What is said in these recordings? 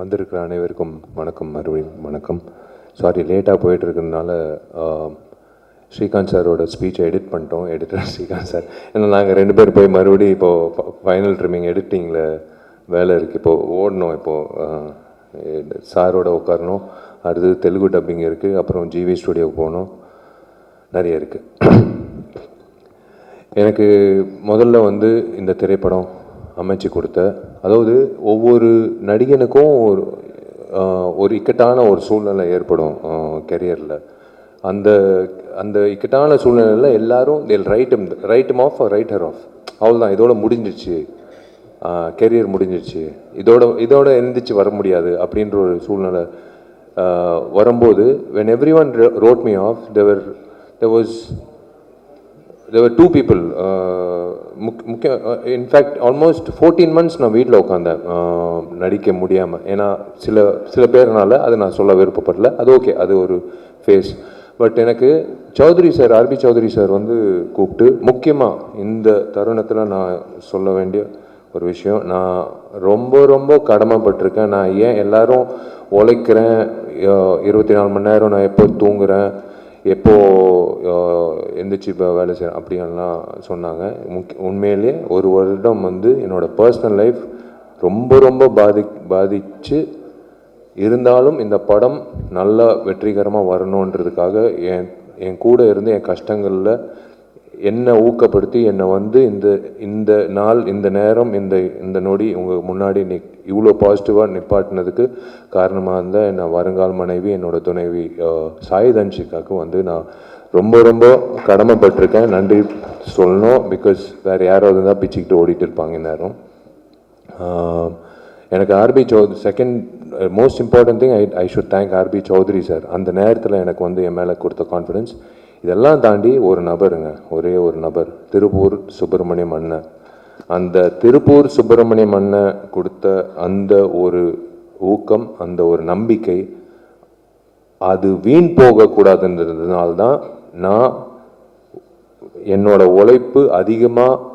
வந்திருக்கிற அனைவருக்கும் வணக்கம், மறுபடியும் வணக்கம். சாரி லேட்டாக போயிட்டுருக்கிறதுனால ஸ்ரீகாந்த் சாரோட ஸ்பீச்சை எடிட் பண்ணிட்டோம். எடிட்டர் ஸ்ரீகாந்த் சார், ஏன்னா நாங்கள் 2 பேர் போய் மறுபடியும் இப்போது ஃபைனல் ட்ரிம்மிங் எடிட்டிங்கில் வேலை இருக்குது. இப்போது ஓடணும். இப்போது சாரோட உட்காரணும். அடுத்தது தெலுங்கு டப்பிங் இருக்குது. அப்புறம் ஜிவி ஸ்டுடியோவுக்கு போகணும். நிறைய இருக்குது. எனக்கு முதல்ல இந்த திரைப்படம் அமைச்சு கொடுத்த, அதாவது ஒவ்வொரு நடிகனுக்கும் ஒரு இக்கட்டான ஒரு சூழ்நிலை ஏற்படும் கெரியரில். அந்த அந்த இக்கட்டான சூழ்நிலையில் எல்லாரும் write off write her off, அவ்வளோதான், இதோட முடிஞ்சிச்சு, கெரியர் முடிஞ்சிச்சு, இதோட எழுந்திரிச்சு வர முடியாது அப்படின்ற ஒரு சூழ்நிலை வரும்போது, when everyone wrote me off, there were 2 people. In fact almost 14 months நான் வீட்டில் உட்காந்தேன் நடிக்க முடியாமல். ஏன்னா சில பேர்னால அது நான் சொல்ல விருப்பப்படல. அது ஓகே, அது ஒரு ஃபேஸ். பட் எனக்கு Choudhary sir, RB Choudhary sir கூப்பிட்டு, முக்கியமாக இந்த தருணத்தில் நான் சொல்ல வேண்டிய ஒரு விஷயம், நான் ரொம்ப ரொம்ப கடமைப்பட்டிருக்கேன். நான் ஏன் எல்லாரும் உழைக்கிறேன், 24 மணி நேரம் நான் எப்போ தூங்குறேன், எப்போது எந்திரிச்சு இப்போ வேலை செய்கிறேன் அப்படின்லாம் சொன்னாங்க. உண்மையிலே ஒரு வருடம் என்னோடய பர்சனல் லைஃப் ரொம்ப ரொம்ப பாதிச்சு இருந்தாலும் இந்த படம் நல்லா வெற்றிகரமாக வரணுன்றதுக்காக என் கூட இருந்து என் கஷ்டங்களில் என்னை ஊக்கப்படுத்தி என்னை இந்த நாள், இந்த நேரம், இந்த நொடி உங்கள் முன்னாடி இவ்வளோ பாசிட்டிவாக நிப்பாட்டினதுக்கு காரணமாக இருந்தால் என்னை வருங்கால் மனைவி, என்னோட துணைவி சாய் தன்ஷிகாவுக்கு நான் ரொம்ப ரொம்ப கடமைப்பட்டிருக்கேன். நன்றி சொல்லணும். பிகாஸ் வேறு யாராவது தான் பிச்சுக்கிட்டு ஓடிட்டு இருப்பாங்க நேரம். எனக்கு RB Choudhary, second most important thing, I should thank RB Choudhary sir. அந்த நேரத்தில் எனக்கு என் மேலே கொடுத்த கான்ஃபிடென்ஸ். இதெல்லாம் தாண்டி ஒரு நபருங்க, ஒரே ஒரு நபர், திருப்பூர் சுப்பிரமணியம் அண்ணன். அந்த திருப்பூர் சுப்பிரமணியம் அண்ணன் கொடுத்த அந்த ஒரு ஊக்கம், அந்த ஒரு நம்பிக்கை, அது வீண் போகக்கூடாதுன்றதுனால்தான் நான் என்னோட உழைப்பு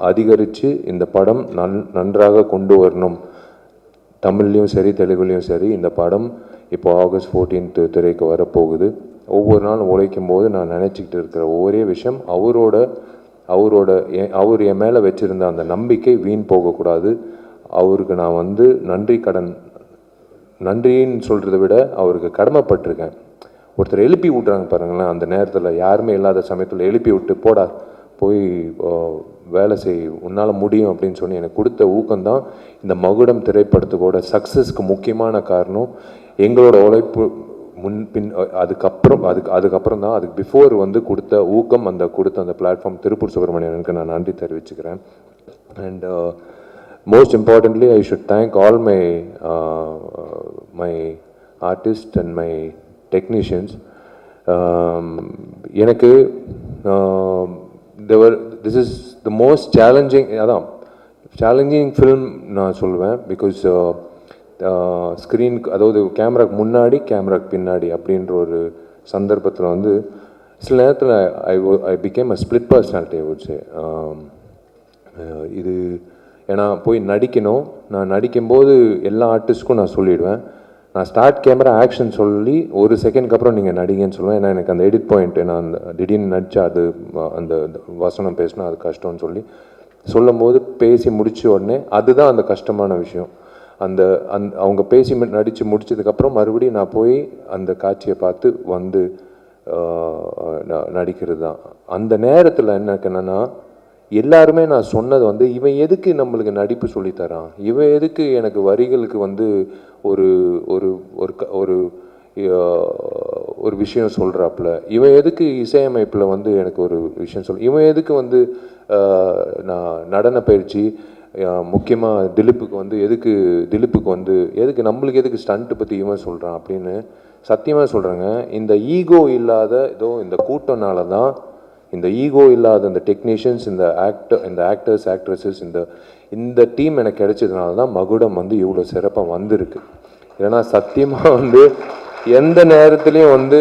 அதிகரித்து இந்த படம் நன்றாக கொண்டு வரணும். தமிழ்லையும் சரி, தெலுங்குலேயும் சரி, இந்த படம் இப்போ ஆகஸ்ட் 14th திரைக்கு வரப்போகுது. ஒவ்வொரு நாளும் உழைக்கும் போது நான் நினச்சிக்கிட்டு இருக்கிற ஒரே விஷயம், அவர் என் மேலே வச்சுருந்த அந்த நம்பிக்கை வீண் போகக்கூடாது. அவருக்கு நான் நன்றின்னு சொல்கிறத விட அவருக்கு கடமைப்பட்டிருக்கேன். ஒருத்தர் எழுப்பி விட்றாங்க பாருங்களேன், அந்த நேரத்தில் யாருமே இல்லாத சமயத்தில் எழுப்பி விட்டு, போடா போய் வேலை செய், உன்னால் முடியும் அப்படின்னு சொல்லி எனக்கு கொடுத்த ஊக்கம்தான் இந்த மகுடம் திரைப்படத்துக்கோட சக்ஸஸ்க்கு முக்கியமான காரணம். எங்களோட உழைப்பு முன்பின் அதுக்கப்புறம் தான், அதுக்கு பிஃபோர் கொடுத்த ஊக்கம், கொடுத்த அந்த பிளாட்ஃபார்ம் திருப்பூர் சுப்பிரமணியனுக்கு நான் நன்றி தெரிவிச்சுக்கிறேன். And most importantly I should thank all my artist and my technicians. எனக்கு this is the most challenging film நான் சொல்லுவேன். பிகாஸ் ஸ்க்ரீனுக்கு, அதாவது கேமராக்கு முன்னாடி, கேமராக்கு பின்னாடி அப்படின்ற ஒரு சந்தர்ப்பத்தில் சில நேரத்தில் I became a split personality I would say. இது ஏன்னா போய் நடிக்கணும். நான் நடிக்கும்போது எல்லா ஆர்டிஸ்ட்க்கும் நான் சொல்லிவிடுவேன், நான் ஸ்டார்ட் கேமரா ஆக்ஷன் சொல்லி 1 செகண்ட்க்கு அப்புறம் நீங்கள் நடிங்கன்னு சொல்லுவேன். ஏன்னா எனக்கு அந்த எடிட் பாயிண்ட்டு, நான் திடீர்னு நடித்தா அது அந்த வசனம் பேசினா அது கஷ்டம்னு சொல்லும்போது பேசி முடித்த உடனே அதுதான் அந்த கஷ்டமான விஷயம். அவங்க பேசி நடித்து முடித்ததுக்கப்புறம் மறுபடியும் நான் போய் அந்த காட்சியை பார்த்து நடிக்கிறது தான். அந்த நேரத்தில் என்னன்னா, எல்லாருமே நான் சொன்னது இவன் எதுக்கு நம்மளுக்கு நடிப்பு சொல்லித்தரான், இவன் எதுக்கு எனக்கு வரிகளுக்கு ஒரு ஒரு ஒரு ஒரு விஷயம் சொல்கிறாப்புல, இவன் எதுக்கு இசையமைப்பில் எனக்கு ஒரு விஷயம் இவன் எதுக்கு நான் நடன பயிற்சி, முக்கியமாக திலீப்புக்கு எதுக்கு நம்மளுக்கு எதுக்கு ஸ்டண்ட்டு பற்றி இவன் சொல்கிறான் அப்படின்னு சத்தியமாக சொல்கிறேங்க. இந்த ஈகோ இல்லாத இந்த கூட்டம்னால தான், இந்த ஈகோ இல்லாத இந்த டெக்னீஷியன்ஸ், இந்த ஆக்டர்ஸ் ஆக்ட்ரஸஸ், இந்த டீம் எனக்கு கிடைச்சதுனால தான் மகுடம் இவ்வளோ சிறப்பாக வந்திருக்கு. ஏன்னா சத்தியமாக எந்த நேரத்துலையும்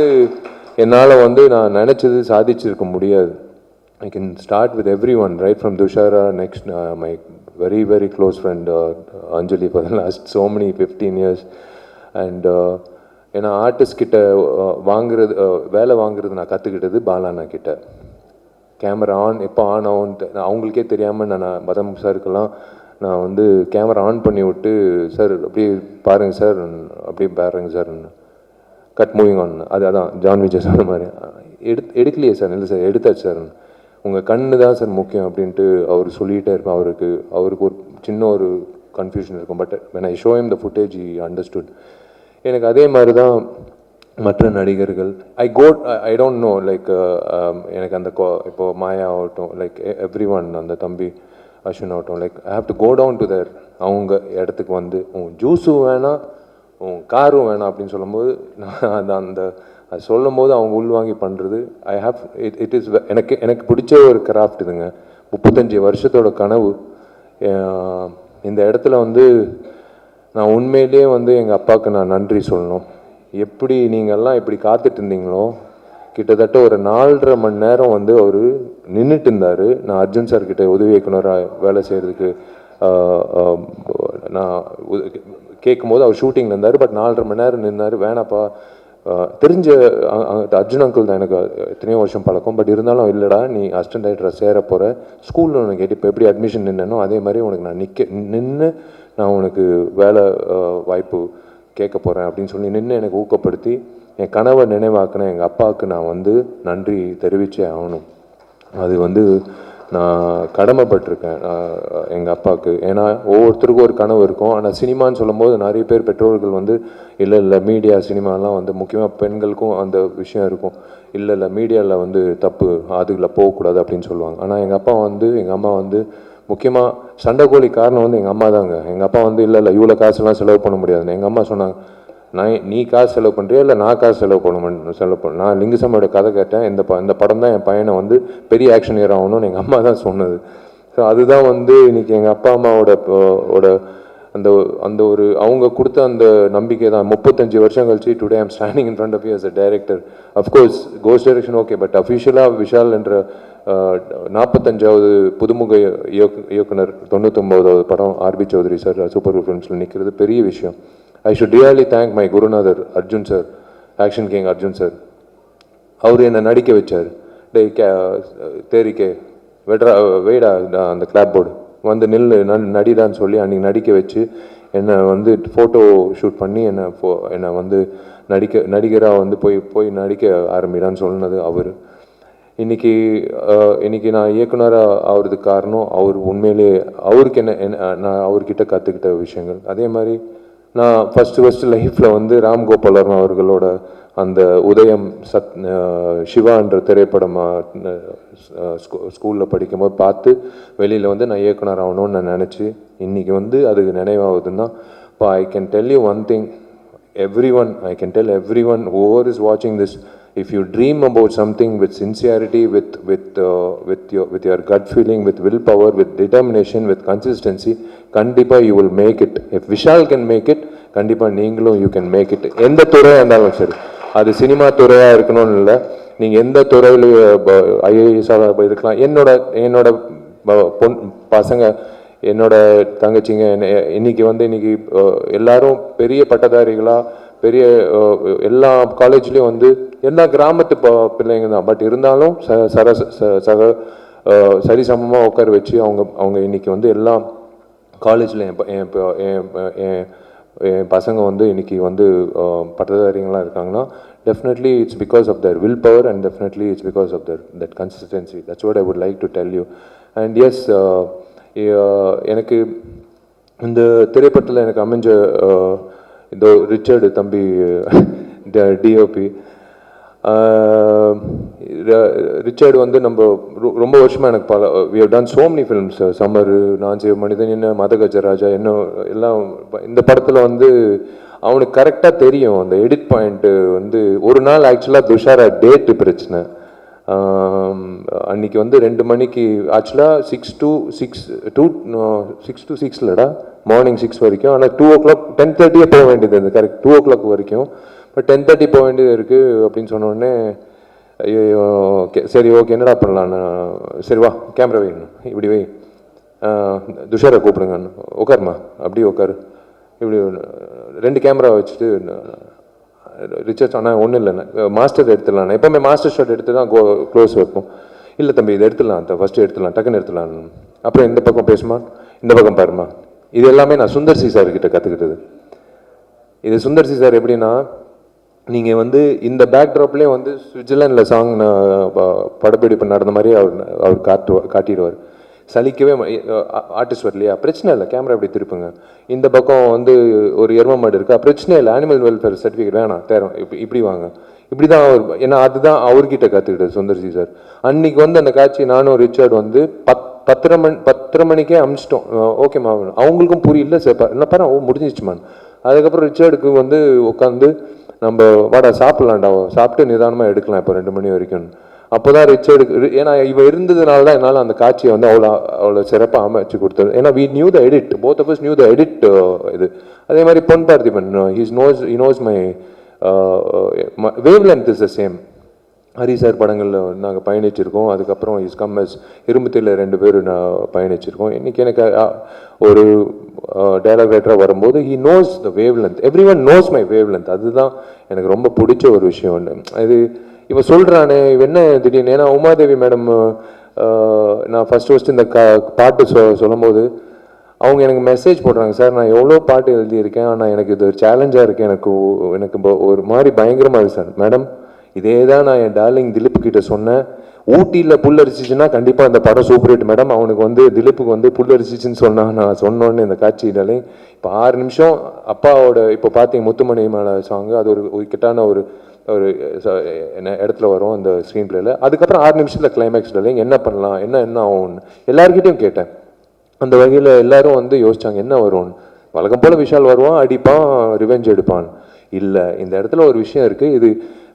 என்னால் நான் நினச்சது சாதிச்சிருக்க முடியாது. I can start with everyone, right from Dushara, next my very close friend Anjali for the last so many 15 years. And ஏன்னா ஆர்டிஸ்ட் கிட்ட வாங்குறது வேலை வாங்குறது நான் கற்றுக்கிட்டது பாலாண்ணா கிட்ட. கேமரா ஆன் எப்போ ஆன் ஆகும்ட்டு அவங்களுக்கே தெரியாமல் நான் மதம் சாருக்கெல்லாம் நான் வந்து கேமரா ஆன் பண்ணி விட்டு, சார் அப்படியே பாருங்கள் சார், அப்படியே பாருங்க சார், கட் மூவிங் ஆன், அதான் ஜான் விஜய் சொன்ன மாதிரி எடுக்கலையே சார், இல்லை சார் எடுத்தாச்சு சார், உங்கள் கண்ணு தான் சார் முக்கியம் அப்படின்ட்டு அவர் சொல்லிகிட்டே இருப்பேன். அவருக்கு ஒரு சின்ன ஒரு கன்ஃபியூஷன் இருக்கும். But when I show him the footage he understood. எனக்கு அதே மாதிரி தான் மற்ற நடிகர்கள். ஐ டோன்ட் நோ லைக் எனக்கு அந்த இப்போது மாயா ஆகட்டும், லைக் எவ்ரி ஒன், அந்த தம்பி அஸ்வின் ஆகட்டும், like I have to go down to there அவங்க இடத்துக்கு வந்து உன் ஜூஸும் வேணாம் உன் காரும் வேணாம் அப்படின்னு சொல்லும்போது நான் அது சொல்லும் போது அவங்க உள்வாங்கி பண்ணுறது இட் இஸ் எனக்கு பிடிச்ச ஒரு கிராஃப்ட் இதுங்க. 35 வருஷத்தோட கனவு. இந்த இடத்துல வந்து நான் உண்மையிலேயே வந்து எங்கள் அப்பாவுக்கு நான் நன்றி சொல்லணும். எப்படி நீங்கள்லாம் இப்படி காத்துட்டு இருந்தீங்களோ, கிட்டத்தட்ட ஒரு 4.5 மணி நேரம் வந்து அவர் நின்றுட்டு இருந்தார். நான் அர்ஜுன் சார்கிட்ட உதவி இயக்குனராக வேலை செய்கிறதுக்கு நான் கேட்கும்போது அவர் ஷூட்டிங்கில் இருந்தார். பட் 4.5 மணி நேரம் நின்னார். வேணாப்பா, தெரிஞ்ச அர்ஜுன் அங்கிள் தான், எனக்கு எத்தனையோ வருஷம் பழக்கம். பட் இருந்தாலும் இல்லைடா, நீ அசிஸ்டன்ட் டைரக்டராக சேர போகிற, ஸ்கூலில் உனக்கு கேட்டு இப்போ எப்படி அட்மிஷன் நின்னனோ அதே மாதிரி உனக்கு நான் நின்று நான் உனக்கு வேலை வாய்ப்பு கேட்க போகிறேன் அப்படின்னு சொல்லி நின்று எனக்கு ஊக்கப்படுத்தி என் கனவை நினைவாக்கின எங்கள் அப்பாவுக்கு நான் வந்து நன்றி தெரிவித்தே ஆகணும். அது வந்து நான் கடமைப்பட்டிருக்கேன் எங்கள் அப்பாவுக்கு. ஏன்னா ஒவ்வொருத்தருக்கும் ஒரு கனவு இருக்கும். ஆனால் சினிமான்னு சொல்லும்போது நிறைய பேர் பெற்றோர்கள் வந்து இல்லை மீடியா சினிமாலாம் வந்து முக்கியமாக பெண்களுக்கும் அந்த விஷயம் இருக்கும். இல்லை மீடியாவில் வந்து தப்பு, அதுக்குள்ள போகக்கூடாது அப்படின்னு சொல்லுவாங்க. ஆனால் எங்கள் அம்மா வந்து முக்கியமாக சண்டைக்கோழி காரணம் வந்து எங்கள் அம்மா தாங்க. எங்கள் அப்பா வந்து இல்லை இவ்வளோ காசுலாம் செலவு பண்ண முடியாதுன்னு. எங்கள் அம்மா சொன்னாங்க, நீ காசு செலவு பண்ணுறியா இல்லை நான் காசு செலவு பண்ண. நான் லிங்குசாமியோட கதை கேட்டேன். இந்த படம் தான் என் பையனை வந்து பெரிய ஆக்ஷன் ஹீரோ ஆகணும்னு எங்கள் அம்மா தான் சொன்னது. ஸோ அதுதான் வந்து இன்றைக்கி எங்கள் அப்பா அம்மாவோட அந்த ஒரு அவங்க கொடுத்த அந்த நம்பிக்கை தான் 35 வருஷம் கழிச்சு today I'm standing in front of you as a director. Of course ghost direction okay, but அஃபிஷியலாக விஷால் என்ற 45வது புதுமுக இயக்குனர் 99வது படம் ஆர்பி சௌத்ரி சார் சூப்பர் ஃபிலிம்ஸில் நிற்கிறது பெரிய விஷயம். I should really thank my குருநாதர் Arjun sir, action king Arjun sir. அவர் என்னை நடிக்க வச்சார். தேரிக்கே வெய்டா அந்த கிளாப் போர்டு வந்து நடிதான்னு சொல்லி அன்றைக்கி நடிக்க வச்சு என்னை வந்து ஃபோட்டோ ஷூட் பண்ணி என்னை வந்து நடிகராக வந்து போய் நடிக்க ஆரம்பிடான்னு சொன்னது அவர். இன்றைக்கி நான் இயக்குனராக ஆகிறதுக்கு காரணம் அவர். உண்மையிலே அவருக்கு நான் அவர்கிட்ட கற்றுக்கிட்ட விஷயங்கள். அதே மாதிரி நான் ஃபஸ்ட்டு லைஃப்பில் வந்து ராம் கோபால் அவர்களோட அந்த உதயம் சிவான்ற திரைப்படம் ஸ்கூலில் படிக்கும்போது பார்த்து வெளியில் வந்து நான் இயக்குனர் ஆகணும்னு நான் நினச்சி இன்றைக்கி வந்து அதுக்கு நினைவாகுதுன்னா, இப்போ I can tell you one thing, I can tell everyone whoever is watching this, if you dream about something with sincerity, with your gut feeling, with willpower, with determination, with consistency, kandipa you will make it. If Vishal can make it, kandipa நீங்களும் you can make it. எந்த துறையாக இருந்தாலும் சரி, அது cinema துறையாக இருக்கணும்னு இல்லை, நீங்கள் எந்த துறையில் ஐஏஎஸ்ஸாக இருக்கலாம். என்னோட பசங்க, என்னோட தங்கச்சிங்க இன்னைக்கு எல்லாரும் பெரிய பட்டதாரிகளாக, பெரிய எல்லா காலேஜ்லேயும் வந்து எல்லா கிராமத்து பிள்ளைங்க தான். பட் இருந்தாலும் சரிசமமாக உட்கார வச்சு அவங்க இன்னைக்கு வந்து எல்லா காலேஜில் என் பசங்க வந்து இன்னைக்கு வந்து பட்டதாரிகளாக இருக்காங்கன்னா, definitely it's because of their will power and definitely it's because of that consistency. That's what I would like to tell you. And yes, எனக்கு இந்த திரைப்படத்தில் எனக்கு அமைஞ்ச இந்த ரிச்சர்டு தம்பி டிஓபி ரிச்சர்டு வந்து நம்ம ரொம்ப வருஷமாக எனக்கு we have done so many films, summer, நான் செய்வ மனிதன், என்ன மதகஜராஜா, என்ன எல்லாம். இந்த படத்தில் வந்து அவனுக்கு கரெக்டாக தெரியும் அந்த எடிட் பாயிண்ட்டு. வந்து ஒரு நாள் ஆக்சுவலாக துஷாரா டேட்டு பிரச்சனை. அன்றைக்கி வந்து 2 மணிக்கு ஆக்சுவலாக 6 to 6 இல்லைடா, மார்னிங் 6 வரைக்கும். ஆனால் 2 o'clock 10:30 போக வேண்டியது இருந்தது, கரெக்ட் 2 o'clock வரைக்கும். பட் 10:30 போக வேண்டியது இருக்குது அப்படின்னு சொன்னோடனே, ஐயோ ஓகே சரி ஓகே என்னடா பண்ணலான்னு, சரி வா கேமரா வைக்கணும், இப்படி வை, துஷாரை கூப்பிடுங்க, உட்காருமா, அப்படியே உட்காரு, இப்படி 2 கேமரா வச்சுட்டு ரிச்சர்ஸ் ஆனால் ஒன்றும் இல்லைண்ணே மாஸ்டர் எடுத்துடலாண்ணே எப்போவுமே மாஸ்டர் ஷாட் எடுத்து தான் க்ளோஸ் வைப்போம் இல்லை தம்பி இதை எடுத்துடலாம் ஃபஸ்ட்டு எடுத்துடலாம் டக்குன்னு எடுத்துடலாம் அப்புறம் இந்த பக்கம் பேசுமா இந்த பக்கம் பாருமா இது எல்லாமே நான் சுந்தர் சி சார்கிட்ட கற்றுக்கிட்டது இது சுந்தர் சி சார் எப்படின்னா நீங்கள் வந்து இந்த பேக்ட்ராப்லேயே வந்து சுவிட்சர்லாண்டில் சாங் படப்பிடிப்பு நடந்த மாதிரி அவர் காட்டிடுவார் சலிக்கவே ஆர்டிஸ்ட் வரலையா பிரச்சனை இல்லை கேமரா இப்படி திருப்புங்க இந்த பக்கம் வந்து ஒரு எரும மாடு இருக்கா பிரச்சனை இல்லை அனிமல் வெல்ஃபேர் சர்டிஃபிகேட் வேணாம் தேரம் இப்படி வாங்க இப்படி தான் அவர் ஏன்னா அதுதான் அவர்கிட்ட கற்றுக்கிட்டது சுந்தர்சி சார் அன்னைக்கு வந்து அந்த காட்சி நானும் ரிச்சர்ட் வந்து 10:30 மணிக்கே அமிச்சிட்டோம் ஓகேம்மா அவங்களுக்கும் புரியல சார் என்ன பாரு ஓ முடிஞ்சிச்சுமான் அதுக்கப்புறம் ரிச்சர்டுக்கு வந்து உட்காந்து நம்ம வாடா சாப்பிட்லாம்டா சாப்பிட்டு நிதானமாக எடுக்கலாம் இப்போ 2 மணி வரைக்கும் அப்போ தான் ரிச்சர்டுக்கு ஏன்னா இவ இருந்ததுனால தான் என்னால் அந்த காட்சியை வந்து அவ்வளோ சிறப்பாக அமைச்சு கொடுத்தது ஏன்னா we knew the edit both of us knew the edit இது அதே மாதிரி Pon Parthiban he knows my wavelength is the same Hari sir படங்களில் நாங்கள் பயணிச்சிருக்கோம் அதுக்கப்புறம் இஸ் கம் எஸ் இரும்புத்தியில் 2 பேர் நான் பயணிச்சிருக்கோம் இன்றைக்கி எனக்கு ஒரு டைலாக் ரைட்டராக வரும்போது he knows the wave length every one knows my wave length அதுதான் எனக்கு ரொம்ப பிடிச்ச ஒரு விஷயம் ஒன்று அது இவன் சொல்கிறானே இவன் என்ன திடீர்னு ஏன்னா உமாதேவி மேடம் நான் ஃபஸ்ட்டு இந்த பாட்டு சொல்லும் போது அவங்க எனக்கு மெசேஜ் போடுறாங்க சார் நான் எவ்வளோ பாட்டு எழுதியிருக்கேன் ஆனால் எனக்கு இது ஒரு சேலஞ்சாக இருக்குது எனக்கு ஒரு மாதிரி பயங்கரமாக இருக்குது சார் மேடம் இதே தான் நான் என் டார்லிங் திலீப் கிட்ட சொன்னேன் ஊட்டியில் புல்லரிச்சிச்சுன்னா கண்டிப்பாக அந்த படம் சூப்பர் ஹிட் மேடம் அவனுக்கு வந்து திலீப்புக்கு வந்து புல்லரிச்சிச்சுன்னு நான் சொன்னோன்னு இந்த காட்சி டார்லிங் இப்போ 6 நிமிஷம் அப்பாவோட இப்போ பார்த்தீங்க முத்துமணி மேலே சாங்கு அது ஒரு கிட்டான ஒரு இடத்துல வரும் அந்த ஸ்க்ரீன் பிளேல அதுக்கப்புறம் 6 நிமிஷத்தில் கிளைமேக்ஸ் டார்லிங் என்ன பண்ணலாம் என்ன ஆகும் எல்லாருக்கிட்டையும் கேட்டேன் அந்த வகையில் எல்லாரும் வந்து யோசிச்சாங்க என்ன வரும்னு வழக்கம் போல் விஷால் வருவான் அடிப்பான் ரிவெஞ்ச் எடுப்பான் இல்லை இந்த இடத்துல ஒரு விஷயம் இருக்குது இது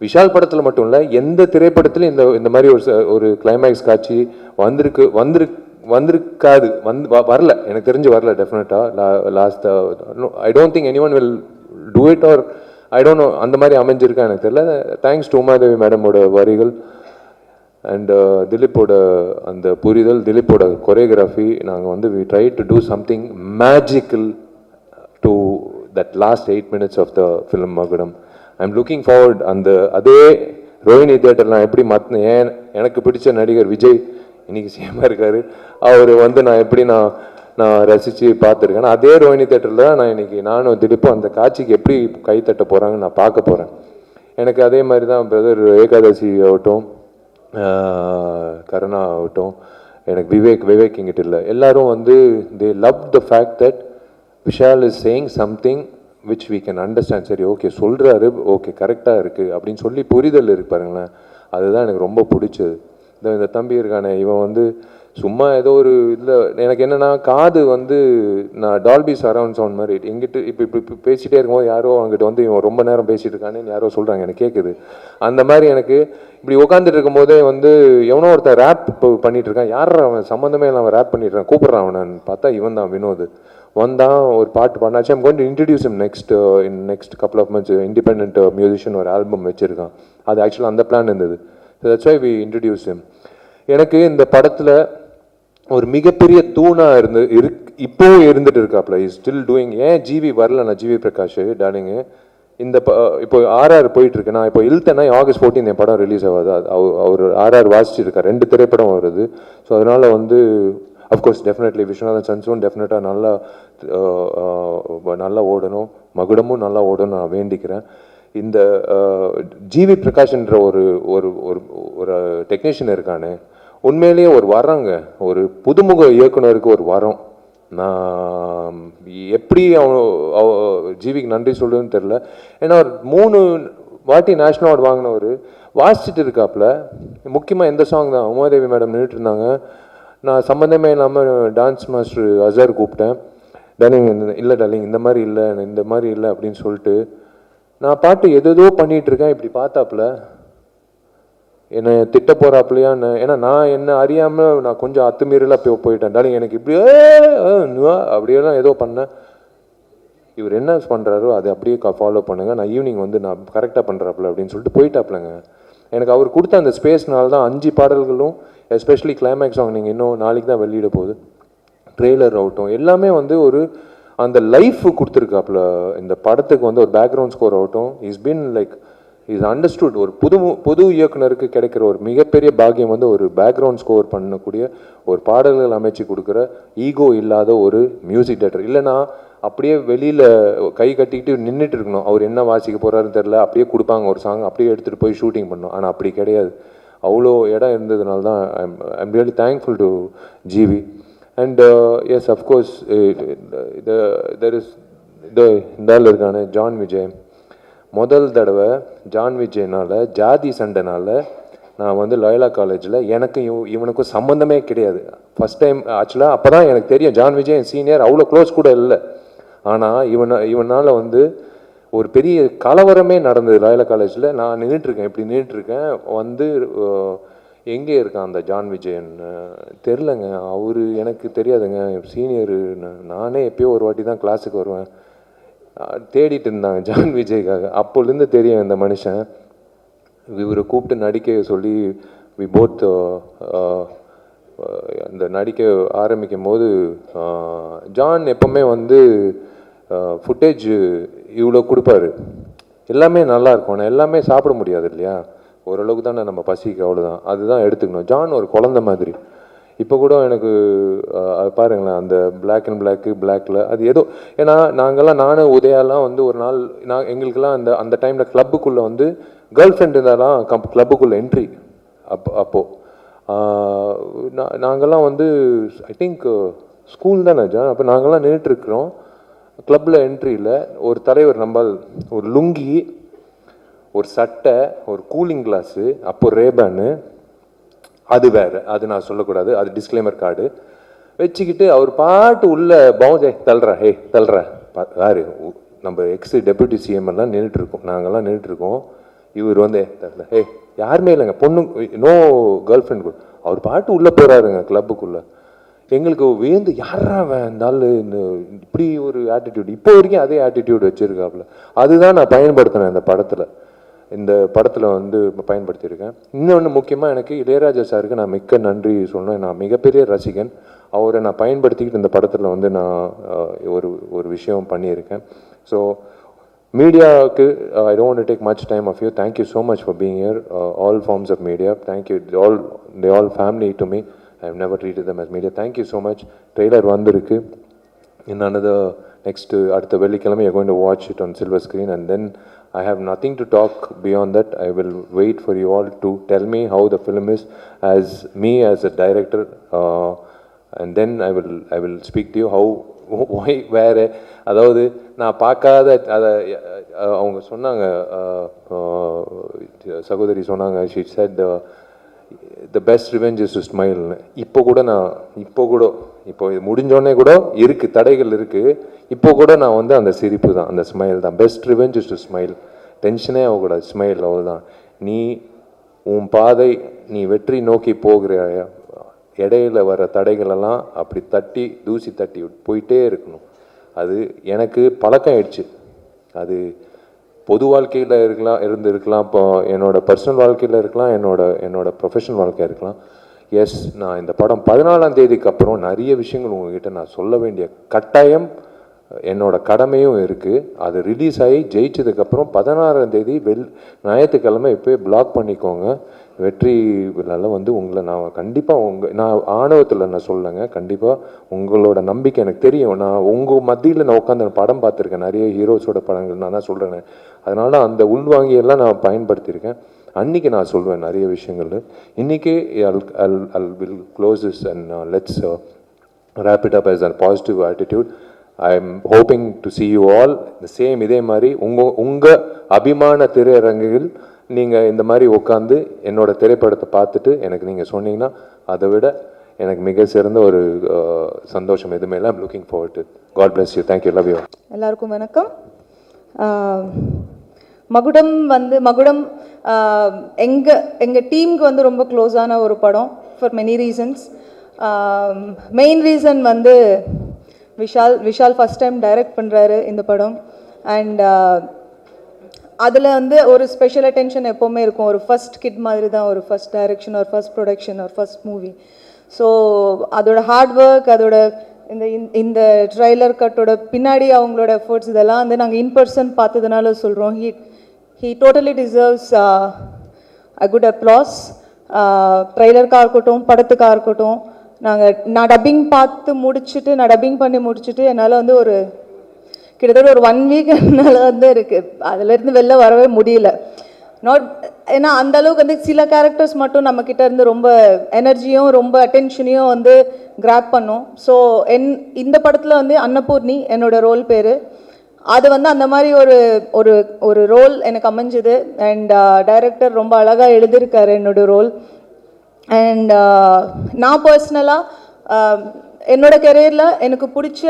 விஷால் படத்தில் மட்டும் இல்லை எந்த திரைப்படத்திலும் இந்த மாதிரி ஒரு கிளைமேக்ஸ் காட்சி வந்திருக்காது வரல எனக்கு தெரிஞ்சு வரல டெஃபினட்டாக last I don't think any one will do it or I don't know அந்த மாதிரி அமைஞ்சிருக்கா எனக்கு தெரியல தேங்க்ஸ் டு உமாதேவி மேடமோட வரிகள் அண்ட் திலீப்போட அந்த புரிதல் திலீப்போட கொரியோகிராஃபி நாங்கள் வந்து we try to do something magical to that last 8 minutes of the film Magudam I am looking forward அதே ரோஹிணி தியேட்டர் நான் எப்படி எனக்கு பிடிச்ச நடிகர் விஜய் இன்னைக்கு சேமாக இருக்காரு அவர் வந்து நான் ரசித்து பார்த்துருக்கேன் அதே ரோஹிணி தேட்டரில் தான் நான் இன்னைக்கு நானும் திலீப்பும் அந்த காட்சிக்கு எப்படி கைத்தட்ட போகிறாங்கன்னு நான் பார்க்க போகிறேன் எனக்கு அதே மாதிரி தான் பிரதர் ஏகாதசி ஆகட்டும் கருணா ஆகட்டும் எனக்கு விவேக் இங்கிட்ட இல்லை எல்லாரும் வந்து they love the fact that Vishal is saying something which we can understand சரி ஓகே சொல்கிறாரு ஓகே கரெக்டாக இருக்குது அப்படின்னு சொல்லி புரிதல் இருக்கு பாருங்களேன் அதுதான் எனக்கு ரொம்ப பிடிச்சது இந்த தம்பி இருக்கானே இவன் வந்து சும்மா ஏதோ ஒரு இதில் எனக்கு என்னென்னா காது வந்து நான் டால்பி சரவுண்ட் சவுண்ட் மாதிரி எங்கிட்ட இப்போ பேசிகிட்டே இருக்கும்போது யாரோ அங்கிட்ட வந்து இவன் ரொம்ப நேரம் பேசிகிட்டு இருக்கானேன்னு யாரோ சொல்கிறாங்க எனக்கு கேட்குது அந்த மாதிரி எனக்கு இப்படி உட்காந்துட்டு இருக்கும்போதே வந்து எவனோ ஒருத்தன் ரேப் இப்போ பண்ணிகிட்டு இருக்கான் யார் அவன் சம்மந்தமே இல்லாமல் ரேப் பண்ணிட்டு இருக்கான் கூப்பிட்றான் அவனு பார்த்தா இவன் தான் வினோத் வந்தான் ஒரு பாட்டு பண்ணாச்சு I'm going to introduce him next couple of months independent musician ஒரு ஆல்பம் வச்சுருக்கான் அது ஆக்சுவலாக அந்த பிளான் இருந்தது that's why we introduce him எனக்கு இந்த படத்தில் ஒரு மிகப்பெரிய தூணாக இப்போ இருந்துட்டு இருக்காப்ல இஸ் ஸ்டில் டூயிங் ஏன் ஜிவி வரல நான் ஜிவி பிரகாஷ் டார்லிங்கு இப்போ ஆர்ஆர் போயிட்டு இருக்கு நான் இப்போ இழுத்தேன்னா ஆகஸ்ட் 14 என் படம் ரிலீஸ் ஆகாது அவர் ஆர்ஆர் வாசிச்சிருக்கார் 2 திரைப்படம் வருது ஸோ அதனால வந்து அஃப்கோர்ஸ் டெஃபினெட்லி விஸ்வநாதன் சன்ஸும் டெஃபினட்டாக நல்லா ஓடணும் மகுடமும் நல்லா ஓடணும் நான் வேண்டிக்கிறேன் இந்த ஜிவி பிரகாஷ்ன்ற ஒரு டெக்னீஷியன் இருக்கானே உண்மையிலேயே ஒரு வரங்க ஒரு புதுமுக இயக்குனருக்கு ஒரு வரம் நான் எப்படி ஜிவிக்கு நன்றி சொல்லுன்னு தெரில ஏன்னா ஒரு 3 வாட்டி நேஷ்னல் அவார்டு வாங்கினவர் வாசிச்சுட்டு இருக்காப்புல முக்கியமாக எந்த சாங் தான் உமாதேவி மேடம் நின்றுட்டு இருந்தாங்க நான் சம்மந்தமே இல்லாமல் டான்ஸ் மாஸ்டர் அசர் கூப்பிட்டேன் டார்லிங் இல்லை டார்லிங் இந்த மாதிரி இல்லை அப்படின்னு சொல்லிட்டு நான் பாட்டு எதோ பண்ணிகிட்டு இருக்கேன் இப்படி பார்த்தாப்புல என்னை திட்ட போகிறாப்புலையா ஏன்னா நான் என்ன அறியாமல் நான் கொஞ்சம் அத்துமீறலாக போயிட்டேன் டார்லிங் எனக்கு இப்படி அப்படியெல்லாம் ஏதோ பண்ணேன் இவர் என்ன பண்ணுறாரோ அதை அப்படியே ஃபாலோ பண்ணுங்கள் நான் ஈவினிங் வந்து நான் கரெக்டாக பண்ணுறாப்புல அப்படின்னு சொல்லிட்டு போயிட்டாப்புலங்க எனக்கு அவர் கொடுத்த அந்த ஸ்பேஸ்னால தான் 5 பாடல்களும் எஸ்பெஷலி கிளைமேக்ஸ் சாங் நீங்கள் இன்னும் நாளைக்கு தான் வெளியிட போகுது ட்ரெய்லர் ஆகட்டும் எல்லாமே வந்து அந்த லைஃப் கொடுத்துருக்காப்புல இந்த படத்துக்கு வந்து ஒரு பேக்ரவுண்ட் ஸ்கோர் ஆகட்டும். Is been like is understood. ஒரு புது இயக்குனருக்கு கிடைக்கிற ஒரு மிகப்பெரிய பாக்கியம் வந்து ஒரு பேக்ரவுண்ட் ஸ்கோர் பண்ணக்கூடிய ஒரு பாடல்கள் அமைச்சு கொடுக்குற ஈகோ இல்லாத ஒரு மியூசிக் டைரக்டர். இல்லைனா அப்படியே வெளியில் கை கட்டிக்கிட்டு நின்றுட்டு இருக்கணும். அவர் என்ன வாசிக்க போகிறாருன்னு தெரில, அப்படியே கொடுப்பாங்க ஒரு சாங், அப்படியே எடுத்துகிட்டு போய் ஷூட்டிங் பண்ணணும். ஆனால் அப்படி கிடையாது. அவ்வளோ இடம் இருந்ததுனால தான் I'm really thankful to GV. And yes of course there is இந்த ஆள் இருக்கானே ஜான் விஜய். முதல் தடவை ஜான் விஜய்னால் ஜாதி சண்டைனால நான் வந்து லயோலா காலேஜில் எனக்கும் இவனுக்கும் சம்மந்தமே கிடையாது. ஃபஸ்ட் டைம் ஆக்சுவலாக அப்போ தான் எனக்கு தெரியும் ஜான் விஜய் என் சீனியர், அவ்வளோ க்ளோஸ் கூட இல்லை. ஆனால் இவனால் வந்து ஒரு பெரிய கலவரமே நடந்தது லயோலா காலேஜில். நான் நின்றுட்டுருக்கேன், இப்படி நின்றுட்டுருக்கேன். வந்து எங்கே இருக்கான் அந்த ஜான் விஜயன் தெரிலங்க, அவர் எனக்கு தெரியாதுங்க, சீனியரு. நானே எப்போயோ ஒரு வாட்டி தான் கிளாஸுக்கு வருவேன். தேடிட்டு இருந்தாங்க ஜான் விஜய்க்காக. அப்போலேருந்து தெரியும் இந்த மனுஷன். இவரை கூப்பிட்டு நடிக்க சொல்லி வி போத் அந்த நடிக்க ஆரம்பிக்கும் போது ஜான் எப்போவுமே வந்து ஃபுட்டேஜ் இவ்வளோ கொடுப்பாரு, எல்லாமே நல்லாயிருக்கும். ஆனால் எல்லாமே சாப்பிட முடியாது இல்லையா, ஓரளவுக்கு தானே நம்ம பசிக்கு, அவ்வளோதான். அதுதான் எடுத்துக்கணும். ஜான் ஒரு குழந்த மாதிரி. இப்போ கூட எனக்கு பாருங்களேன் அந்த பிளாக் அண்ட் பிளாக்கில் அது ஏதோ, ஏன்னா நாங்கள்லாம் நானும் உதயாலாம் வந்து ஒரு நாள் எங்களுக்கெல்லாம் அந்த டைமில் கிளப்புக்குள்ளே வந்து கேர்ள் ஃப்ரெண்ட் இருந்தாலாம் கிளப்புக்குள்ளே என்ட்ரி. அப்போது நாங்கள்லாம் வந்து ஐ திங்க் ஸ்கூல் தானே ஜான். அப்போ நாங்கள்லாம் நின்றுட்டுருக்குறோம் கிளப்பில். என்ட்ரியில் ஒரு தலைவர் நம்பால் ஒரு லுங்கி, ஒரு சட்டை, ஒரு கூலிங் கிளாஸு, அப்போ ரேபேனு, அது வேறு, அது நான் சொல்லக்கூடாது, அது டிஸ்க்ளைமர் கார்டு வச்சுக்கிட்டு அவர் பாட்டு உள்ள பவுன்ஸ் தள்ளுற யாரு நம்ம எக்ஸ் டெப்யூட்டி சிஎம் எல்லாம் நின்றுட்டுருக்கோம், நாங்கள்லாம் நின்றுட்டுருக்கோம். இவர் வந்து யாருமே இல்லைங்க, பொண்ணு நோ கேர்ள் ஃப்ரெண்ட் கூட, அவர் பாட்டு உள்ளே போகிறாருங்க கிளப்புக்குள்ளே. எங்களுக்கு வியந்து யாரா இருந்தாலும் இப்படி ஒரு ஆட்டிடியூட், இப்போ வரைக்கும் அதே ஆட்டிடியூட் வச்சுருக்காப்புல. அதுதான் நான் பயன்படுத்தினேன் இந்த படத்தில் வந்து பயன்படுத்தியிருக்கேன். இன்னொன்று முக்கியமாக எனக்கு இளையராஜா சாருக்கு நான் மிக்க நன்றி சொல்லணும். நான் மிகப்பெரிய ரசிகன். அவரை நான் பயன்படுத்திக்கிட்டு இந்த படத்தில் வந்து நான் ஒரு விஷயம் பண்ணியிருக்கேன். ஸோ மீடியாவுக்கு I don't take much time of you. Thank you so much for being here, all forms of media. Thank you, they all family to me. I have never treated them as media. Thank you so much. Trailer vandirukku. In another next அடுத்த வெள்ளிக்கிழமை you're going to watch it on silver screen, and then I have nothing to talk beyond that. I will wait for you all to tell me how the film is as me as a director, and then I will speak to you how why where அதாவது நான் பார்க்காத அதை அவங்க சொன்னாங்க, சகோதரி சொன்னாங்க, she said the best revenge is to smile. இப்போ இது முடிஞ்சோடனே கூட இருக்குது, தடைகள் இருக்குது, இப்போ கூட நான் வந்து அந்த சிரிப்பு தான், அந்த ஸ்மைல் தான். Best revenge is to smile. டென்ஷனே ஆகக்கூடாது, ஸ்மைல், அவ்வளோதான். நீ உன் பாதை, நீ வெற்றி நோக்கி போகிற இடையில வர தடைகளெல்லாம் அப்படி தூசி தட்டி போயிட்டே இருக்கணும். அது எனக்கு பழக்கம் ஆயிடுச்சு. அது பொது வாழ்க்கையில் இருக்கலாம், இப்போ என்னோட பர்சனல் வாழ்க்கையில் இருக்கலாம், என்னோட ப்ரொஃபஷனல் வாழ்க்கையாக இருக்கலாம். எஸ், நான் இந்த படம் 14ஆம் தேதிக்கு அப்புறம் நிறைய விஷயங்கள் உங்ககிட்ட நான் சொல்ல வேண்டிய கட்டாயம், என்னோட கடமையும் இருக்குது. அது ரிலீஸ் ஆகி ஜெயிச்சதுக்கப்புறம் 16ஆம் தேதி ஞாயிற்றுக்கிழமை இப்போயே பிளாக் பண்ணிக்கோங்க. வெற்றி விழாவில் வந்து உங்களை நான் கண்டிப்பாக நான் ஆணவத்தில் நான் சொல்லலைங்க, கண்டிப்பாக உங்களோட நம்பிக்கை எனக்கு தெரியும். நான் உங்கள் மத்தியில் நான் உட்காந்து படம் பார்த்துருக்கேன், நிறைய ஹீரோஸோட படங்கள் நான் தான் சொல்கிறேன். அதனால அந்த உள்வாங்கியெல்லாம் நான் பயன்படுத்தியிருக்கேன். அன்றைக்கி நான் சொல்வேன் நிறைய விஷயங்கள். இன்றைக்கி I'll will close this and let's wrap it up as a positive attitude. I'm hoping to see you all the same. இதே மாதிரி உங்கள் அபிமான திரையரங்குகள் நீங்கள் இந்த மாதிரி உட்காந்து என்னோட திரைப்படத்தை பார்த்துட்டு எனக்கு நீங்கள் சொன்னீங்கன்னா அதை விட எனக்கு மிக சிறந்த ஒரு சந்தோஷம் எதுவுமே இல்லை. I'm looking forward to it. God bless you. Thank you. Love you. எல்லாருக்கும் வணக்கம். மகுடம் எங்கள் டீமுக்கு வந்து ரொம்ப க்ளோஸான ஒரு படம் for many reasons. Main reason வந்து விஷால் ஃபஸ்ட் டைம் டைரக்ட் பண்ணுறாரு இந்த படம். அண்ட் அதில் வந்து ஒரு ஸ்பெஷல் அட்டென்ஷன் எப்போவுமே இருக்கும். ஒரு ஃபஸ்ட் கிட் மாதிரி தான், ஒரு ஃபஸ்ட் டைரக்ஷன், ஒரு ஃபஸ்ட் ப்ரொடக்ஷன், ஒரு ஃபஸ்ட் மூவி. ஸோ அதோட ஹார்ட் ஒர்க், அதோட இந்த ட்ரைலர் கட்டோட பின்னாடி அவங்களோட எஃபர்ட்ஸ் இதெல்லாம் வந்து நாங்கள் இன் பர்சன் பார்த்ததுனால சொல்கிறோம். He totally deserves a good applause. ட்ரைலருக்காக இருக்கட்டும், படத்துக்காக இருக்கட்டும். நான் டப்பிங் டப்பிங் பண்ணி முடிச்சுட்டு என்னால் வந்து கிட்டத்தட்ட ஒரு 1 வீக் என்னால் வந்து இருக்குது அதிலேருந்து வெளில வரவே முடியல. ஏன்னா அந்த அளவுக்கு வந்து சில கேரக்டர்ஸ் மட்டும் நம்மக்கிட்ட இருந்து ரொம்ப எனர்ஜியும் ரொம்ப அட்டென்ஷனையும் வந்து கிராப் பண்ணும். ஸோ இந்த படத்தில் வந்து அன்னபூர்ணி என்னோட ரோல் பேர். அது வந்து அந்த மாதிரி ஒரு ரோல் எனக்கு அமைஞ்சுது. அண்ட் டைரக்டர் ரொம்ப அழகாக எழுதியிருக்காரு என்னோட ரோல். அண்ட் நான் பர்சனலாக என்னோட கெரியரில் எனக்கு பிடிச்ச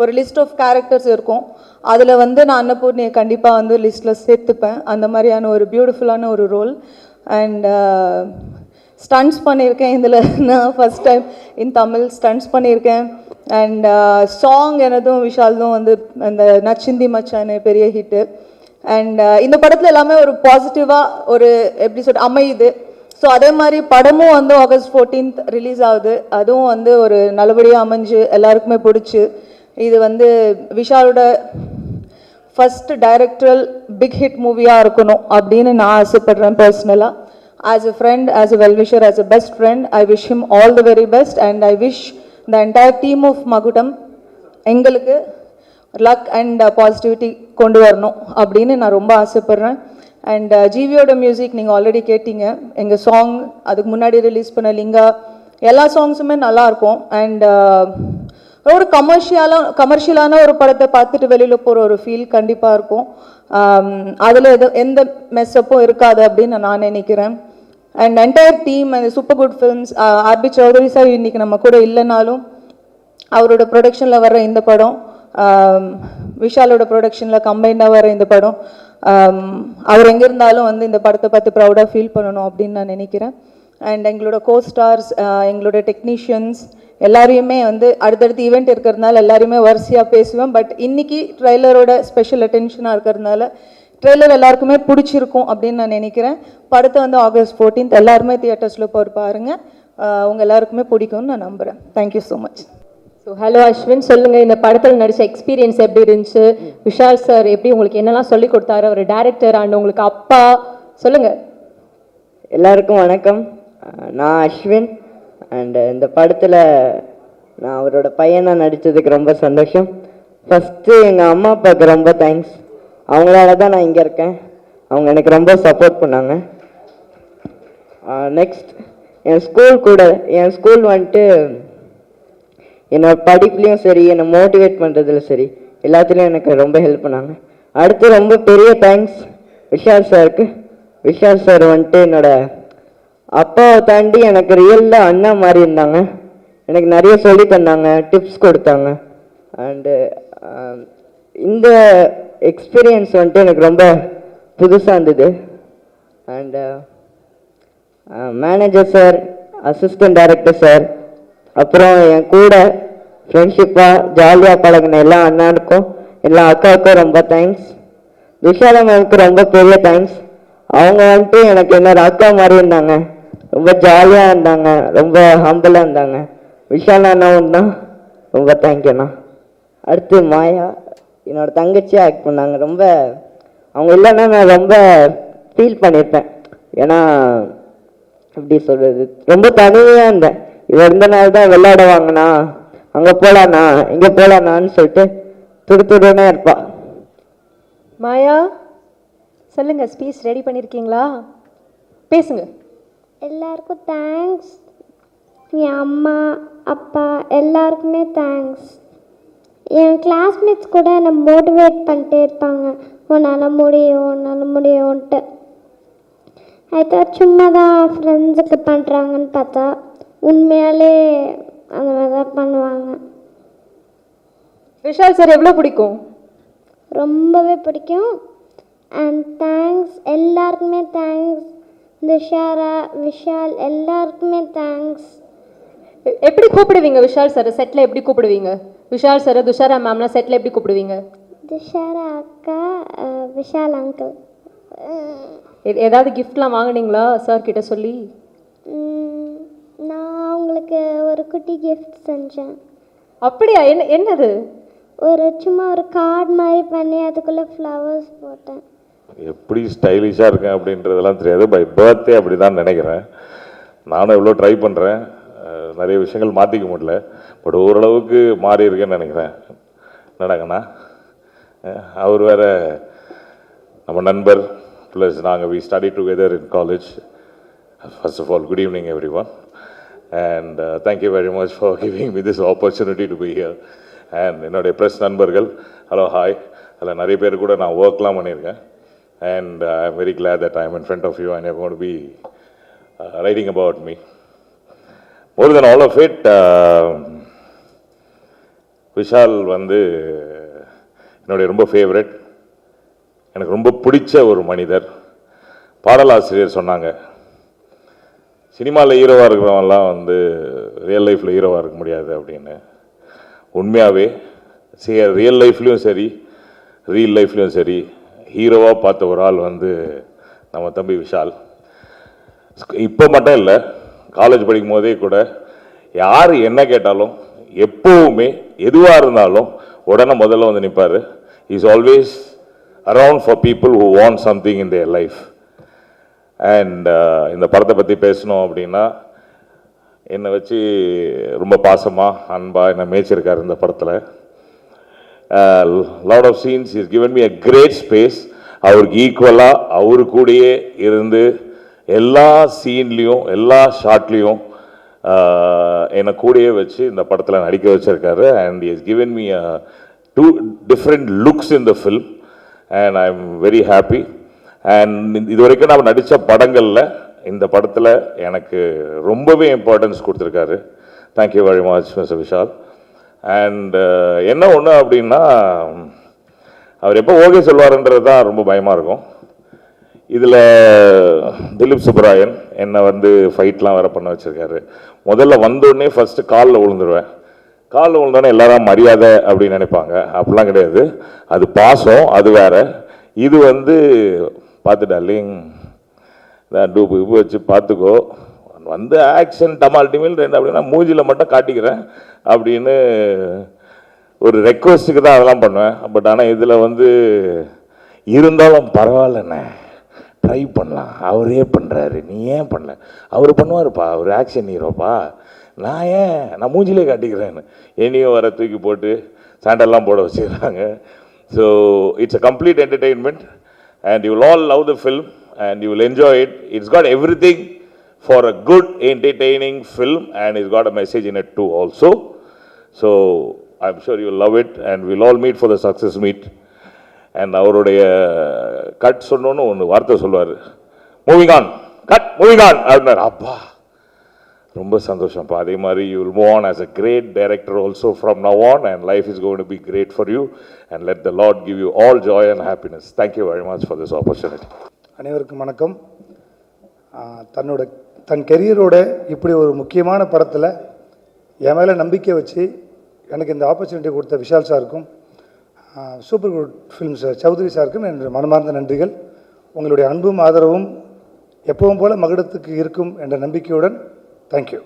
ஒரு லிஸ்ட் ஆஃப் கேரக்டர்ஸ் இருக்கும். அதில் வந்து நான் அன்னபூர்ணியை கண்டிப்பாக வந்து லிஸ்ட்டில் சேர்த்துப்பேன். அந்த மாதிரியான ஒரு பியூட்டிஃபுல்லான ஒரு ரோல். அண்ட் ஸ்டண்ட்ஸ் பண்ணியிருக்கேன் இதில். நான் first time in Tamil stunts பண்ணியிருக்கேன். அண்ட் சாங் எனதும் விஷால்தும் வந்து அந்த நச்சிந்தி மச்சானு பெரிய ஹிட்டு. அண்ட் இந்த படத்தில் எல்லாமே ஒரு பாசிட்டிவாக ஒரு எப்படி சொல்ற அமையுது. ஸோ அதே மாதிரி படமும் வந்து ஆகஸ்ட் 14th ரிலீஸ் ஆகுது. அதுவும் வந்து ஒரு நல்லபடியாக அமைஞ்சு எல்லாருக்குமே பிடிச்சி இது வந்து விஷாலோட ஃபஸ்ட் டைரக்டரல் பிக் ஹிட் மூவியாக இருக்கணும் அப்படின்னு நான் ஆசைப்படுறேன் பர்சனலாக. As a friend, as a well wisher, as a best friend, I wish him all the very best. And I wish the entire team of Magudam எங்களுக்கு லக் அண்ட் பாசிட்டிவிட்டி கொண்டு வரணும் அப்படின்னு நான் ரொம்ப ஆசைப்பட்றேன். அண்ட் ஜிவியோட மியூசிக் நீங்கள் ஆல்ரெடி கேட்டீங்க. எங்கள் சாங் அதுக்கு முன்னாடி ரிலீஸ் பண்ண லிங்கா எல்லா சாங்ஸுமே நல்லாயிருக்கும். அண்ட் ஒரு கமர்ஷியலான ஒரு படத்தை பார்த்துட்டு வெளியில் போகிற ஒரு ஃபீல் கண்டிப்பாக இருக்கும். அதில் எந்த மெஸ்ஸப்பும் இருக்காது அப்படின்னு நான் நினைக்கிறேன். அண்ட் என்டையர் டீம் அந்த சூப்பர் குட் ஃபிலிம்ஸ், ஆர்பி சௌதரி சார் இன்றைக்கி நம்ம கூட இல்லைனாலும் அவரோட ப்ரொடக்ஷனில் வர்ற இந்த படம், விஷாலோட ப்ரொடக்ஷனில் கம்பைண்டாக வர இந்த படம், அவர் எங்கே இருந்தாலும் வந்து இந்த படத்தை பார்த்து ப்ரௌடாக ஃபீல் பண்ணணும் அப்படின்னு நான் நினைக்கிறேன். அண்ட் எங்களோட கோஸ்டார்ஸ், எங்களோட டெக்னீஷியன்ஸ் எல்லாரையுமே வந்து அடுத்தடுத்து ஈவெண்ட் இருக்கிறதுனால எல்லாருமே வரிசையாக பேசுவேன். பட் இன்னைக்கு ட்ரெய்லரோட ஸ்பெஷல் அட்டென்ஷனாக இருக்கிறதுனால ட்ரெய்லர் எல்லாருக்குமே பிடிச்சிருக்கும் அப்படின்னு நான் நினைக்கிறேன். படத்தை வந்து ஆகஸ்ட் 14th எல்லாருமே தியேட்டர்ஸில் போய் பாருங்கள். உங்கள் எல்லாருக்குமே பிடிக்கும்னு நான் நம்புகிறேன். Thank you so much. So hello Ashwin, சொல்லுங்கள், இந்த படத்தில் நடித்த எக்ஸ்பீரியன்ஸ் எப்படி இருந்துச்சு? விஷால் சார் எப்படி உங்களுக்கு என்னெல்லாம் சொல்லி கொடுத்தாரு? அவர் டேரக்டர் அண்ட் உங்களுக்கு அப்பா, சொல்லுங்கள். எல்லாருக்கும் வணக்கம். நான் அஸ்வின். அண்டு இந்த படத்தில் நான் அவரோட பையனாக நடித்ததுக்கு ரொம்ப சந்தோஷம். ஃபஸ்ட்டு எங்கள் அம்மா அப்பாவுக்கு ரொம்ப தேங்க்ஸ். அவங்களால தான் நான் இங்கே இருக்கேன். அவங்க எனக்கு ரொம்ப சப்போர்ட் பண்ணாங்க. நெக்ஸ்ட் என் ஸ்கூல் வந்துட்டு என்னோட படிப்புலேயும் சரி, என்னை மோட்டிவேட் பண்ணுறதுல சரி, எல்லாத்துலேயும் எனக்கு ரொம்ப ஹெல்ப் பண்ணாங்க. அடுத்து ரொம்ப பெரிய தேங்க்ஸ் விஷால் சாருக்கு. விஷால் சார் வந்துட்டு என்னோட அப்பாவை தாண்டி எனக்கு ரியலில் அண்ணா மாதிரி இருந்தாங்க. எனக்கு நிறைய சொல்லி தந்தாங்க, டிப்ஸ் கொடுத்தாங்க. அண்டு இந்த எக்ஸ்பீரியன்ஸ் வந்துட்டு எனக்கு ரொம்ப புதுசாக இருந்தது. And manager sir, assistant director sir, அப்புறம் என் கூட ஃப்ரெண்ட்ஷிப்பாக ஜாலியாக பழகின எல்லா அண்ணாருக்கும் எல்லா அக்காவுக்கும் ரொம்ப தேங்க்ஸ். விஷாலா மேம்க்கு ரொம்ப பெரிய தேங்க்ஸ். அவங்க வந்துட்டு எனக்கு என்னோட அக்கா மாதிரி இருந்தாங்க. ரொம்ப ஜாலியாக இருந்தாங்க, ரொம்ப ஹம்பிளாக இருந்தாங்க. விஷால் அண்ணாவும் தான் ரொம்ப தேங்க்யூண்ணா. அடுத்து மாயா, என்னோட தங்கச்சியாக ஆக்ட் பண்ணாங்க. ரொம்ப அவங்க இல்லைன்னா நான் ரொம்ப ஃபீல் பண்ணியிருப்பேன். ஏன்னா எப்படி சொல்கிறது, ரொம்ப தனியாக இருந்தேன். இவ இருந்தனால தான் விளையாட வாங்கினா, அங்கே போகலாண்ணா இங்கே போகலாண்ணான்னு சொல்லிட்டு துடுத்துடனே இருப்பா. மாயா, சொல்லுங்கள், ஸ்பீச் ரெடி பண்ணியிருக்கீங்களா? பேசுங்க. எல்லாருக்கும் தேங்க்ஸ். என் அம்மா அப்பா எல்லாருக்குமே தேங்க்ஸ். என் கிளாஸ்மேட்ஸ் கூட என்னை மோட்டிவேட் பண்ணிட்டே இருப்பாங்க, உன்னால் முடியும் உன்னால் முடியும்ன்ட்டு. அது சும்மா தான் ஃப்ரெண்ட்ஸுக்கு பண்ணுறாங்கன்னு பார்த்தா உண்மையாலே அந்த மாதிரி தான் பண்ணுவாங்க. விஷால் சார் எவ்வளோ பிடிக்கும்? ரொம்பவே பிடிக்கும். அண்ட் தேங்க்ஸ், எல்லாருக்குமே தேங்க்ஸ். துஷாரா, விஷால் எல்லாருக்குமே தேங்க்ஸ். எப்படி கூப்பிடுவீங்க விஷால் சார் செட்டில்? எப்படி கூப்பிடுவீங்க விஷால் சார்? துஷாரா மேம்லாம் செட்டில் எப்படி கூப்பிடுவீங்க? துஷாரா அக்கா, விஷால் அங்கிள். ஏதாவது கிஃப்ட்லாம் வாங்கினீங்களா சார் கிட்ட சொல்லி? நான் அவங்களுக்கு அவனுக்கு ஒரு குட்டி கிஃப்ட் செஞ்சேன். அப்படியா? என்னது? சும்மா ஒரு கார்டு மாதிரி பண்ணி அதுக்குள்ளே ஃப்ளவர்ஸ் போட்டேன். எப்படி ஸ்டைலிஷாக இருக்கேன் அப்படின்றதெல்லாம் தெரியாது. பை பர்த்டே அப்படி தான் நினைக்கிறேன். நானும் எவ்வளோ ட்ரை பண்ணுறேன், நிறைய விஷயங்கள் மாற்றிக்க முடியல. பட் ஓரளவுக்கு மாறி இருக்கேன்னு நினைக்கிறேன். என்னடாங்கண்ணா, அவர் வேற நம்ம நண்பர், ப்ளஸ் நாங்கள் we study together in college. First of all good evening everyone, and thank you very much for giving me this opportunity to be here. And என்னுடைய ப்ரெஸ் நண்பர்கள், ஹலோ ஹாய். அதில் நிறைய பேர் கூட நான் ஒர்க்லாம் பண்ணியிருக்கேன். And I'm very glad that I'm in front of you and you're going to be writing about me. More than all of it, Vishal வந்து என்னுடைய ரொம்ப ஃபேவரட், எனக்கு ரொம்ப பிடிச்ச ஒரு மனிதர். பாடலாசிரியர் சொன்னாங்க, சினிமாவில் ஹீரோவாக இருக்கிறவங்கலாம் வந்து ரியல் லைஃப்பில் ஹீரோவாக இருக்க முடியாது அப்படின்னு. உண்மையாகவே ரியல் லைஃப்லேயும் சரி ரியல் லைஃப்லேயும் சரி ஹீரோவாக பார்த்த ஒரு ஆள் வந்து நம்ம தம்பி விஷால். இப்போ மட்டும் இல்லை, காலேஜ் படிக்கும் போதே கூட யார் என்ன கேட்டாலும் எப்போவுமே எதுவாக இருந்தாலும் உடனே முதல்ல வந்து நிற்பார். Is always around for people who want something in their life. And இந்த படத்தை பற்றி பேசணும் அப்படின்னா, என்னை வச்சு ரொம்ப பாசமாக அன்பாக என்னை மேய்ச்சிருக்காரு இந்த படத்தில். lot of scenes, he's given me a great space. அவருக்கு ஈக்குவலாக அவரு கூடயே இருந்து எல்லா சீன்லேயும் எல்லா ஷாட்லேயும் என்னை கூடயே வச்சு இந்த படத்தில் நடிக்க வச்சுருக்காரு. And he has given me two different looks in the film and I am very happy. And இது வரைக்கும் நான் நடித்த படங்களில் இந்த படத்தில் எனக்கு ரொம்பவே இம்பார்ட்டன்ஸ் கொடுத்துருக்காரு. Thank you very much mister Vishal. And என்ன ஒன்று அப்படின்னா, அவர் எப்போ ஓகே சொல்வாருன்றது தான் ரொம்ப பயமாக இருக்கும். இதில் திலீப் சுப்ராயன் என்னை வந்து ஃபைட்லாம் வேறு பண்ண வச்சுருக்காரு. முதல்ல வந்தோடனே ஃபஸ்ட்டு காலில் விழுந்துருவேன். காலில் விழுந்தோடனே எல்லாரும் மரியாதை அப்படின்னு நினைப்பாங்க. அப்படிலாம் கிடையாது, அது பாசம், அது வேறு. இது வந்து பார்த்துட்டாலிங் டூப்பு உப்பு வச்சு பார்த்துக்கோ, வந்து ஆக்ஷன் டமால் டிமில் ரெண்டு அப்படின்னா மூஞ்சியில் மட்டும் காட்டிக்கிறேன் அப்படின்னு ஒரு ரெக்வஸ்ட்டுக்கு தான் அதெல்லாம் பண்ணுவேன். பட் ஆனால் இதில் வந்து இருந்தாலும் பரவாயில்லண்ணே, ட்ரை பண்ணலாம், அவரே பண்ணுறாரு, நீ ஏன் பண்ணல, அவர் பண்ணுவாருப்பா, அவர் ஆக்ஷன் ஹீரோப்பா, நான் மூஞ்சிலே காட்டிக்கிறேன்னு என்னையும் வர தூக்கி போட்டு சாண்டல்லாம் போட வச்சுக்கிறாங்க. So it's a complete entertainment and you will all love the film and you will enjoy it. It's got everything for a good entertaining film and it's got a message in it too also. So I'm sure you will love it and we'll all meet for the success meet. And அவருடைய cut சொன்னோன்னு ஒன்று வார்த்தை சொல்லுவார், moving on, cut moving on அப்படின்னாரு. அப்பா ரொம்ப சந்தோஷம்ப்பா. அதே மாதிரி you will move on as a great director also from now on and life is going to be great for you and let the Lord give you all joy and happiness. Thank you very much for this opportunity. அனைவருக்கும் வணக்கம். தன் கெரியரோட இப்படி ஒரு முக்கியமான படத்தில் என் மேலே நம்பிக்கை வச்சு எனக்கு இந்த ஆப்பர்ச்சுனிட்டி கொடுத்த விஷால் சாருக்கும் சூப்பர் குட் ஃபிலிம்ஸ் சௌத்ரி சாருக்கும் என் மனமார்ந்த நன்றிகள். உங்களுடைய அன்பும் ஆதரவும் எப்பவும் போல மகுடத்துக்கு இருக்கும் என்ற நம்பிக்கையுடன் தேங்க்யூ.